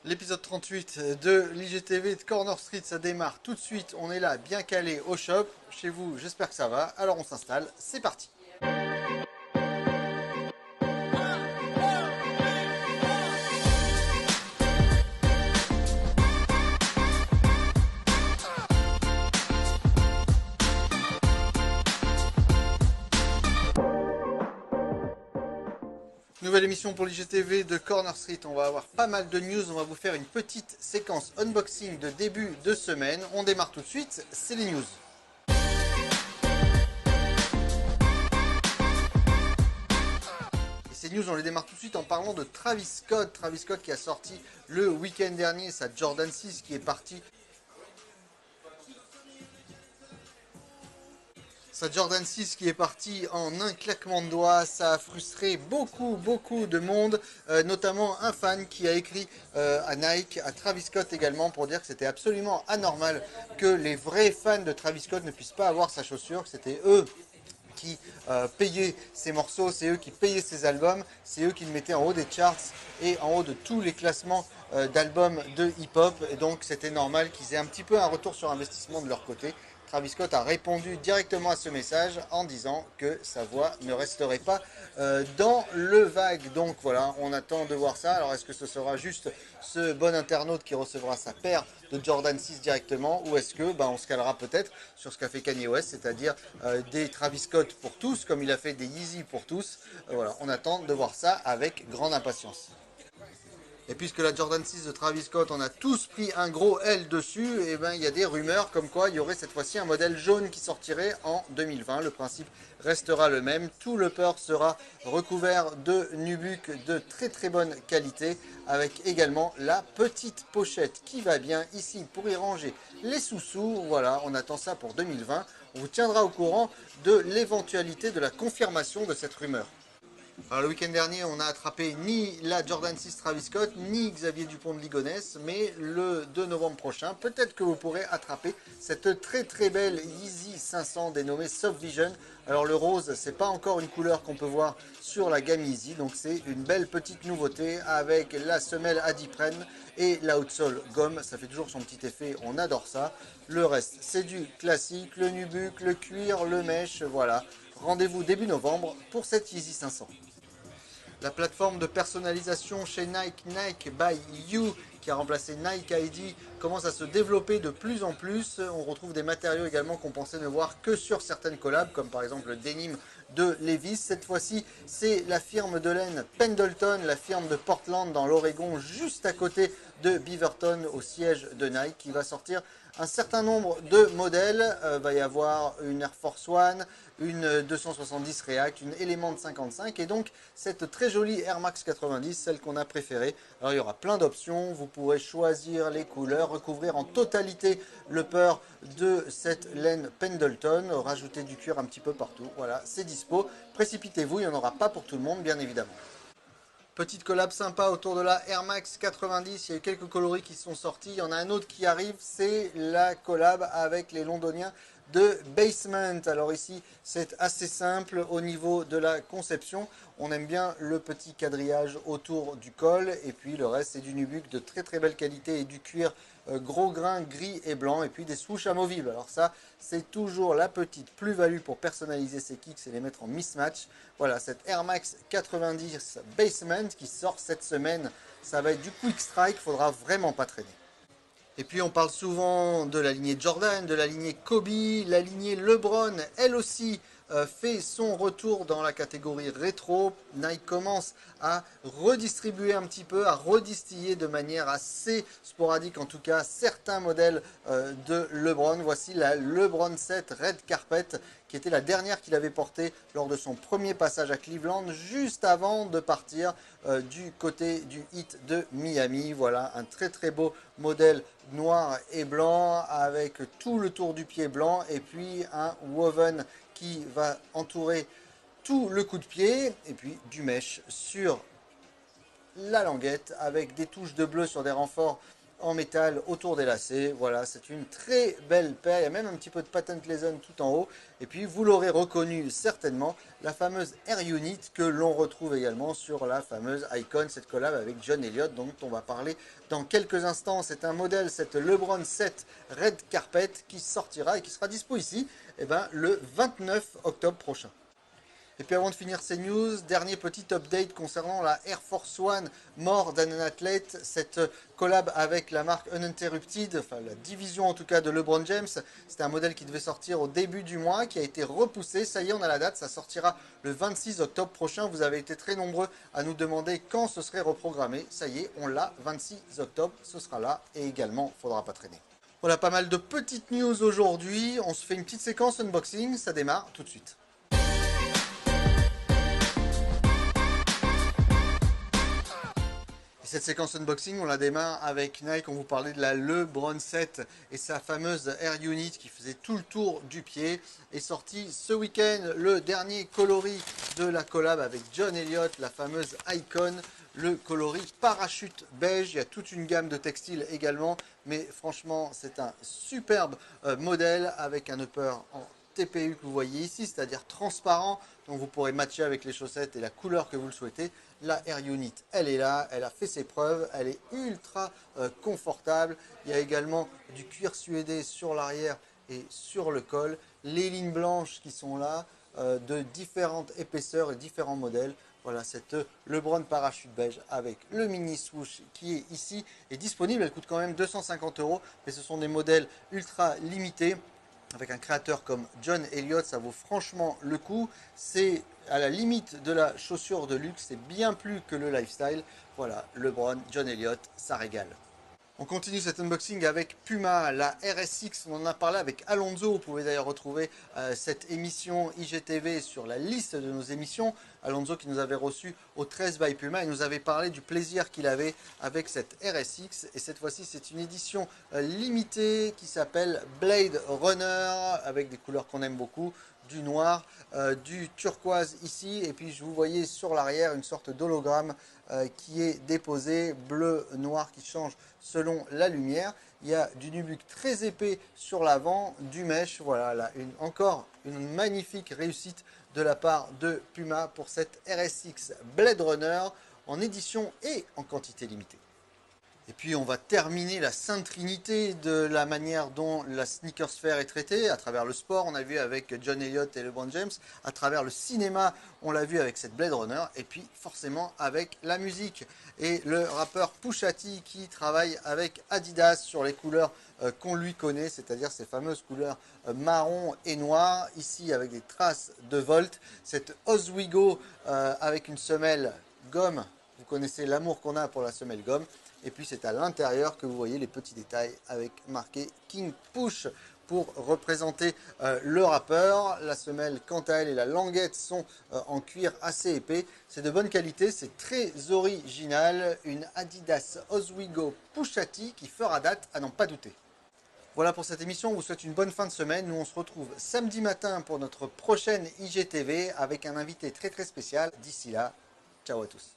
L'épisode 38 de l'IGTV de Corner Street, ça démarre tout de suite. On est là, bien calé au shop. Chez vous, j'espère que ça va. Alors on s'installe, c'est parti. Nouvelle émission pour l'IGTV de Corner Street. On va avoir pas mal de news. On va vous faire une petite séquence unboxing de début de semaine. On démarre tout de suite, c'est les news. Ces news, on les démarre tout de suite en parlant de Travis Scott. Travis Scott qui a sorti le week-end dernier sa Jordan 6 qui est partie. Sa Jordan 6 qui est partie en un claquement de doigts, ça a frustré beaucoup de monde, notamment un fan qui a écrit à Nike, à Travis Scott également, pour dire que c'était absolument anormal que les vrais fans de Travis Scott ne puissent pas avoir sa chaussure, que c'était eux qui payaient ces morceaux, c'est eux qui payaient ces albums, c'est eux qui le mettaient en haut des charts et en haut de tous les classements d'albums de hip-hop, et donc c'était normal qu'ils aient un petit peu un retour sur investissement de leur côté. Travis Scott a répondu directement à ce message en disant que sa voix ne resterait pas dans le vague. Donc voilà, on attend de voir ça. Alors est-ce que ce sera juste ce bon internaute qui recevra sa paire de Jordan 6 directement, ou est-ce que on se calera peut-être sur ce qu'a fait Kanye West, c'est-à-dire des Travis Scott pour tous, comme il a fait des Yeezy pour tous. Voilà, on attend de voir ça avec grande impatience. Et puisque la Jordan 6 de Travis Scott, on a tous pris un gros L dessus, et il y a des rumeurs comme quoi il y aurait cette fois-ci un modèle jaune qui sortirait en 2020. Le principe restera le même. Tout le peur sera recouvert de nubuck de très bonne qualité, avec également la petite pochette qui va bien ici pour y ranger les sous-sous. Voilà, on attend ça pour 2020. On vous tiendra au courant de l'éventualité de la confirmation de cette rumeur. Alors, le week-end dernier, on n'a attrapé ni la Jordan 6 Travis Scott, ni Xavier Dupont de Ligonnès, mais le 2 novembre prochain, peut-être que vous pourrez attraper cette très belle Yeezy 500 dénommée Soft Vision. Alors le rose, c'est pas encore une couleur qu'on peut voir sur la gamme Yeezy, donc c'est une belle petite nouveauté avec la semelle Adiprene et la outsole gomme. Ça fait toujours son petit effet, on adore ça. Le reste, c'est du classique, le nubuck, le cuir, le mesh, voilà. Rendez-vous début novembre pour cette Yeezy 500. La plateforme de personnalisation chez Nike, Nike by You, qui a remplacé Nike ID, commence à se développer de plus en plus. On retrouve des matériaux également qu'on pensait ne voir que sur certaines collabs, comme par exemple le denim de Levi's. Cette fois-ci, c'est la firme de laine Pendleton, la firme de Portland dans l'Oregon, juste à côté de Beaverton, au siège de Nike, qui va sortir un certain nombre de modèles. Va y avoir une Air Force One, une 270 React, une Element 55 et donc cette très jolie Air Max 90, celle qu'on a préférée. Alors il y aura plein d'options, vous pourrez choisir les couleurs, recouvrir en totalité le peur de cette laine Pendleton, rajouter du cuir un petit peu partout. Voilà, c'est dispo. Précipitez-vous, il n'y en aura pas pour tout le monde bien évidemment. Petite collab sympa autour de la Air Max 90, il y a eu quelques coloris qui sont sortis, il y en a un autre qui arrive, c'est la collab avec les londoniens de Basement. Alors ici, c'est assez simple au niveau de la conception. On aime bien le petit quadrillage autour du col et puis le reste, c'est du nubuck de très belle qualité et du cuir gros grain gris et blanc et puis des swoosh amovibles. Alors ça, c'est toujours la petite plus-value pour personnaliser ses kicks et les mettre en mismatch. Voilà, cette Air Max 90 Basement qui sort cette semaine, ça va être du quick strike, faudra vraiment pas traîner. Et puis on parle souvent de la lignée Jordan, de la lignée Kobe, la lignée LeBron, elle aussi fait son retour dans la catégorie rétro. Nike commence à redistribuer un petit peu, à redistiller de manière assez sporadique en tout cas certains modèles de LeBron. Voici la LeBron 7 Red Carpet qui était la dernière qu'il avait portée lors de son premier passage à Cleveland, juste avant de partir du côté du Heat de Miami. Voilà, un très beau modèle noir et blanc avec tout le tour du pied blanc et puis un woven qui va entourer tout le coup de pied et puis du mesh sur la languette avec des touches de bleu sur des renforts en métal autour des lacets. Voilà, c'est une très belle paire. Il y a même un petit peu de patent leather tout en haut. Et puis, vous l'aurez reconnu certainement, la fameuse Air Unit que l'on retrouve également sur la fameuse Icon, cette collab avec John Elliott, dont on va parler dans quelques instants. C'est un modèle, cette LeBron 7 Red Carpet, qui sortira et qui sera dispo ici le 29 octobre prochain. Et puis avant de finir ces news, dernier petit update concernant la Air Force One More Than an Athlete, cette collab avec la marque Uninterrupted, enfin la division en tout cas de LeBron James. C'était un modèle qui devait sortir au début du mois, qui a été repoussé. Ça y est, on a la date, ça sortira le 26 octobre prochain. Vous avez été très nombreux à nous demander quand ce serait reprogrammé. Ça y est, on l'a, 26 octobre, ce sera là. Et également, il ne faudra pas traîner. Voilà, pas mal de petites news aujourd'hui. On se fait une petite séquence unboxing, ça démarre tout de suite. Cette séquence unboxing, on la démarre avec Nike. On vous parlait de la LeBron 7 et sa fameuse Air Unit qui faisait tout le tour du pied. Est sorti ce week-end le dernier coloris de la collab avec John Elliott, la fameuse Icon, le coloris parachute beige. Il y a toute une gamme de textiles également, mais franchement, c'est un superbe modèle avec un upper en TPU que vous voyez ici, c'est-à-dire transparent, donc vous pourrez matcher avec les chaussettes et la couleur que vous le souhaitez. La Air Unit, elle est là, elle a fait ses preuves, elle est ultra confortable. Il y a également du cuir suédé sur l'arrière et sur le col, les lignes blanches qui sont là, de différentes épaisseurs et différents modèles. Voilà, cette LeBron parachute beige avec le mini swoosh qui est ici est disponible. Elle coûte quand même 250 €, mais ce sont des modèles ultra limités. Avec un créateur comme John Elliott, ça vaut franchement le coup. C'est à la limite de la chaussure de luxe, c'est bien plus que le lifestyle. Voilà, LeBron, John Elliott, ça régale. On continue cet unboxing avec Puma, la RSX, on en a parlé avec Alonso. Vous pouvez d'ailleurs retrouver cette émission IGTV sur la liste de nos émissions. Alonso qui nous avait reçu au 13 by Puma et nous avait parlé du plaisir qu'il avait avec cette RSX. Et cette fois-ci, c'est une édition limitée qui s'appelle Blade Runner avec des couleurs qu'on aime beaucoup. Du noir, du turquoise ici, et puis je vous voyais sur l'arrière une sorte d'hologramme qui est déposé, bleu, noir, qui change selon la lumière. Il y a du nubuck très épais sur l'avant, du mesh, voilà, là, encore une magnifique réussite de la part de Puma pour cette RSX Blade Runner en édition et en quantité limitée. Et puis on va terminer la Sainte Trinité de la manière dont la sneakersphere est traitée, à travers le sport, on a vu avec John Elliott et LeBron James, à travers le cinéma, on l'a vu avec cette Blade Runner, et puis forcément avec la musique. Et le rappeur Pusha T qui travaille avec Adidas sur les couleurs qu'on lui connaît, c'est-à-dire ces fameuses couleurs marron et noir, ici avec des traces de Volt, cette Oswego avec une semelle gomme, vous connaissez l'amour qu'on a pour la semelle gomme. Et puis c'est à l'intérieur que vous voyez les petits détails avec marqué King Push pour représenter le rappeur. La semelle quant à elle et la languette sont en cuir assez épais. C'est de bonne qualité, c'est très original. Une Adidas Oswego Pusha T qui fera date à n'en pas douter. Voilà pour cette émission, on vous souhaite une bonne fin de semaine. Nous on se retrouve samedi matin pour notre prochaine IGTV avec un invité très spécial. D'ici là, ciao à tous.